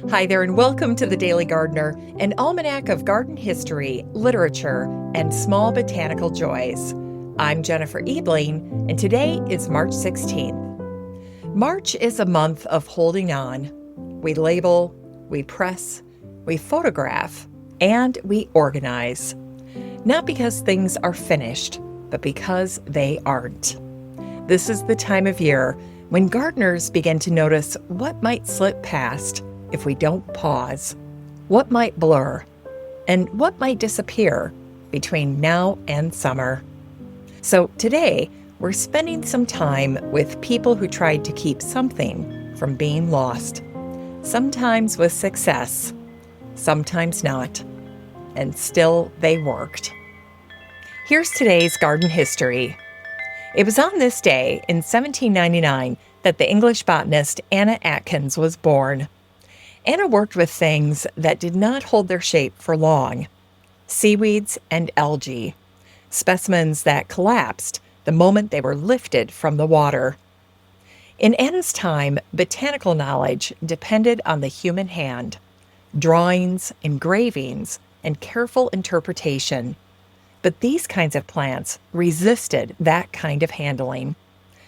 Hi there, and welcome to The Daily Gardener, an almanac of garden history, literature, and small botanical joys. I'm Jennifer Ebling, and today is March 16th. March is a month of holding on. We label, we press, we photograph, and we organize. Not because things are finished, but because they aren't. This is the time of year when gardeners begin to notice what might slip past if we don't pause, what might blur, and what might disappear between now and summer. So today, we're spending some time with people who tried to keep something from being lost, sometimes with success, sometimes not, and still they worked. Here's today's garden history. It was on this day in 1799 that the English botanist Anna Atkins was born. Anna worked with things that did not hold their shape for long: seaweeds and algae, specimens that collapsed the moment they were lifted from the water. In Anna's time, botanical knowledge depended on the human hand, drawings, engravings, and careful interpretation. But these kinds of plants resisted that kind of handling.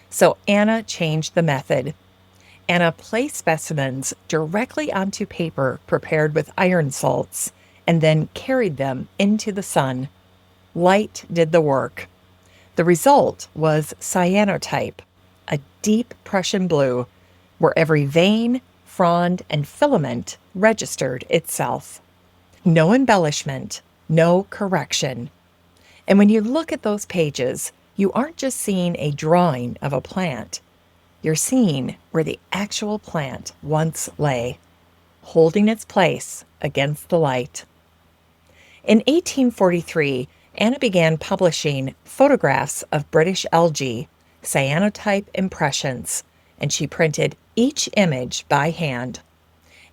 So Anna changed the method. Anna placed specimens directly onto paper prepared with iron salts and then carried them into the sun. Light did the work. The result was cyanotype, a deep Prussian blue, where every vein, frond, and filament registered itself. No embellishment, no correction. And when you look at those pages, you aren't just seeing a drawing of a plant. You're seeing where the actual plant once lay, holding its place against the light. In 1843, Anna began publishing photographs of British algae, cyanotype impressions, and she printed each image by hand.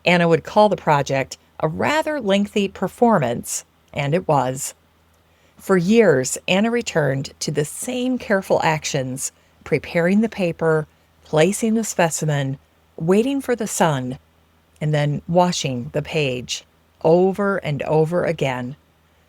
Anna would call the project a rather lengthy performance, and it was. For years, Anna returned to the same careful actions, preparing the paper, placing the specimen, waiting for the sun, and then washing the page over and over again,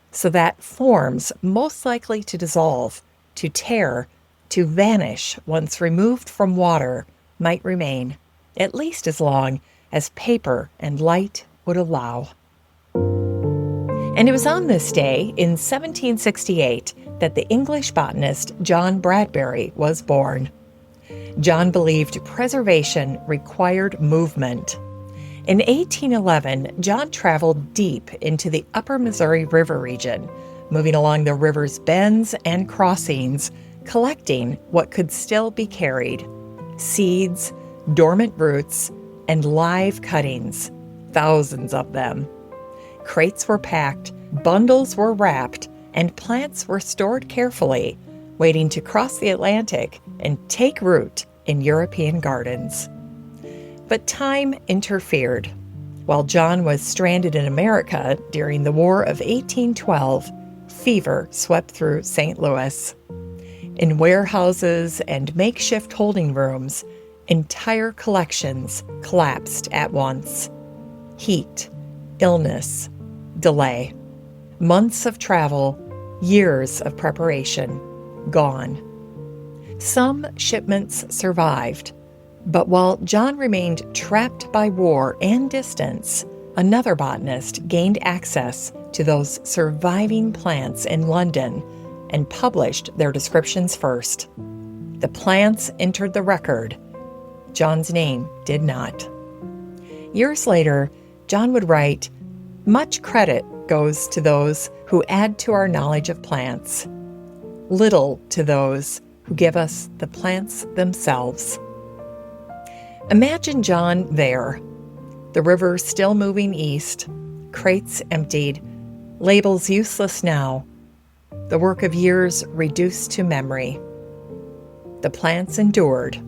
so that forms most likely to dissolve, to tear, to vanish once removed from water might remain, at least as long as paper and light would allow. And it was on this day in 1768 that the English botanist John Bradbury was born. John believed preservation required movement. In 1811, John traveled deep into the upper Missouri River region, moving along the river's bends and crossings, collecting what could still be carried: seeds, dormant roots, and live cuttings, thousands of them. Crates were packed, bundles were wrapped, and plants were stored carefully, waiting to cross the Atlantic and take root in European gardens. But time interfered. While John was stranded in America during the War of 1812, fever swept through St. Louis. In warehouses and makeshift holding rooms, entire collections collapsed at once. Heat, illness, delay. Months of travel, years of preparation, gone. Some shipments survived, but while John remained trapped by war and distance, another botanist gained access to those surviving plants in London and published their descriptions first. The plants entered the record. John's name did not. Years later, John would write, "Much credit goes to those who add to our knowledge of plants, little to those who give us the plants themselves." Imagine John there, the river still moving east, crates emptied, labels useless now, the work of years reduced to memory. The plants endured,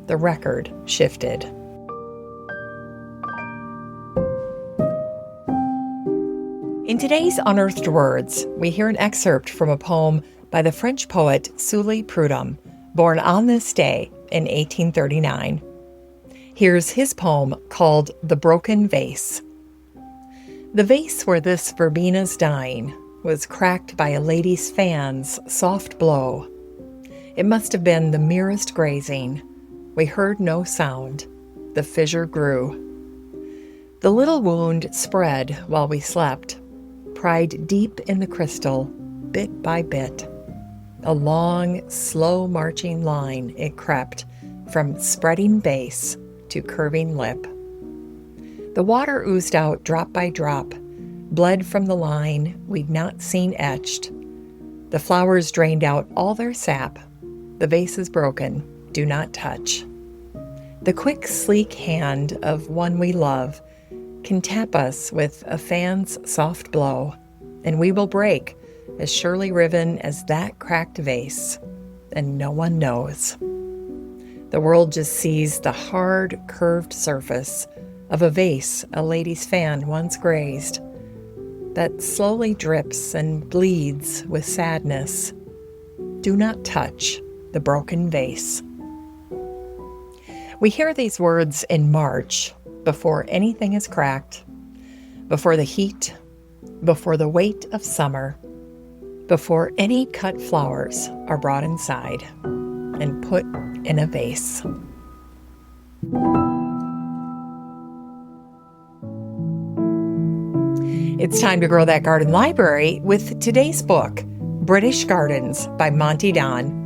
the record shifted. In today's Unearthed Words, we hear an excerpt from a poem by the French poet Sully Prudhomme, born on this day in 1839. Here's his poem called The Broken Vase. The vase where this verbena's dying was cracked by a lady's fan's soft blow. It must have been the merest grazing. We heard no sound. The fissure grew. The little wound spread while we slept, pried deep in the crystal, bit by bit. A long, slow-marching line it crept, from spreading base to curving lip. The water oozed out drop by drop, bled from the line we'd not seen etched. The flowers drained out all their sap. The vase is broken, do not touch. The quick, sleek hand of one we love can tap us with a fan's soft blow, and we will break, as surely riven as that cracked vase, and no one knows. The world just sees the hard, curved surface of a vase a lady's fan once grazed, that slowly drips and bleeds with sadness. Do not touch the broken vase. We hear these words in March, before anything is cracked, before the heat, before the weight of summer, before any cut flowers are brought inside and put in a vase. It's time to grow that garden library with today's book, British Gardens by Monty Don.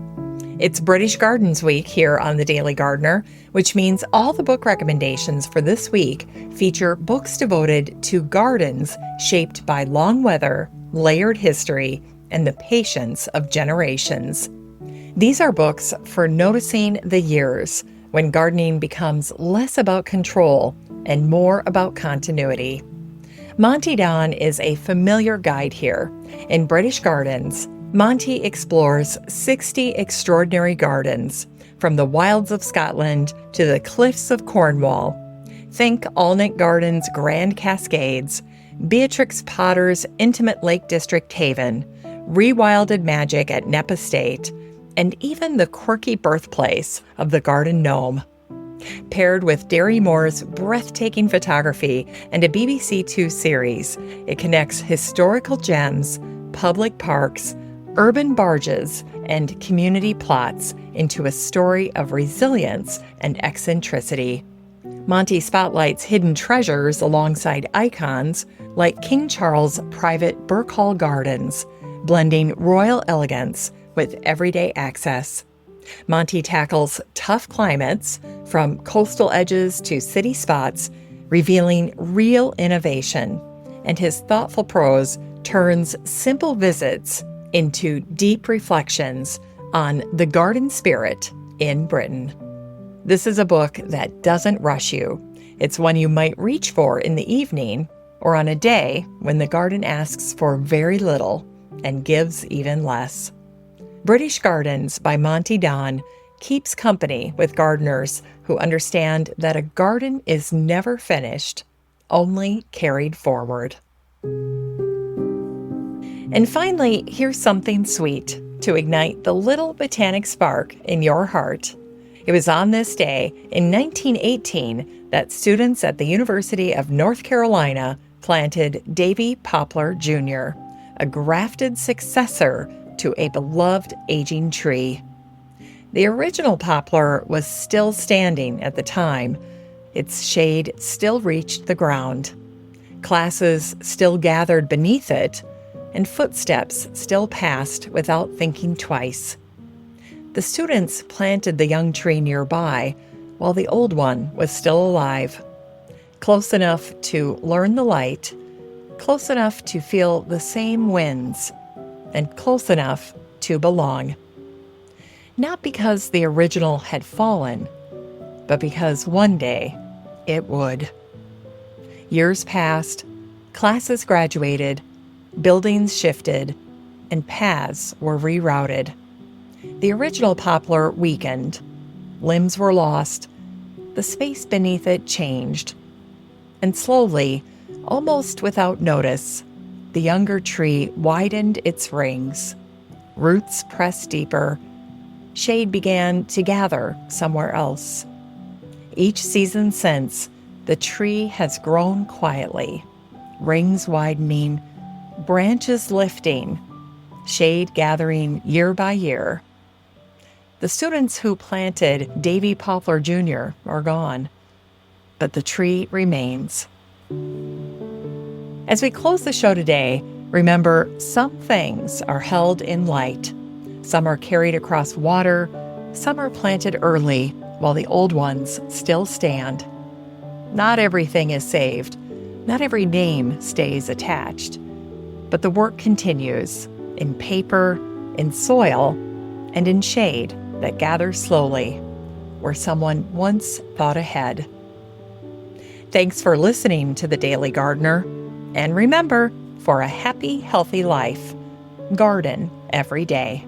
It's British Gardens Week here on The Daily Gardener, which means all the book recommendations for this week feature books devoted to gardens shaped by long weather, layered history, and the patience of generations. These are books for noticing the years when gardening becomes less about control and more about continuity. Monty Don is a familiar guide here. In British Gardens, Monty explores 60 extraordinary gardens, from the wilds of Scotland to the cliffs of Cornwall. Think Alnwick Gardens' Grand Cascades, Beatrix Potter's intimate Lake District haven, rewilded magic at Knepp Estate, and even the quirky birthplace of the garden gnome. Paired with Derry Moore's breathtaking photography and a BBC Two series, it connects historical gems, public parks, urban barges, and community plots into a story of resilience and eccentricity. Monty spotlights hidden treasures alongside icons like King Charles' private Birkhall Gardens, blending royal elegance with everyday access. Monty tackles tough climates, from coastal edges to city spots, revealing real innovation, and his thoughtful prose turns simple visits into deep reflections on the garden spirit in Britain. This is a book that doesn't rush you. It's one you might reach for in the evening or on a day when the garden asks for very little and gives even less. British Gardens by Monty Don keeps company with gardeners who understand that a garden is never finished, only carried forward. And finally, here's something sweet to ignite the little botanic spark in your heart. It was on this day in 1918 that students at the University of North Carolina planted Davy Poplar Jr., a grafted successor to a beloved aging tree. The original poplar was still standing at the time. Its shade still reached the ground. Classes still gathered beneath it, and footsteps still passed without thinking twice. The students planted the young tree nearby while the old one was still alive, close enough to learn the light, close enough to feel the same winds, and close enough to belong. Not because the original had fallen, but because one day it would. Years passed, classes graduated, buildings shifted, and paths were rerouted. The original poplar weakened, limbs were lost, the space beneath it changed, and slowly, almost without notice, the younger tree widened its rings. Roots pressed deeper. Shade began to gather somewhere else. Each season since, the tree has grown quietly, rings widening, branches lifting, shade gathering year by year. The students who planted Davy Poplar Jr. are gone, but the tree remains. As we close the show today, remember, some things are held in light. Some are carried across water, some are planted early, while the old ones still stand. Not everything is saved. Not every name stays attached. But the work continues in paper, in soil, and in shade that gathers slowly, where someone once thought ahead. Thanks for listening to The Daily Gardener. And remember, for a happy, healthy life, garden every day.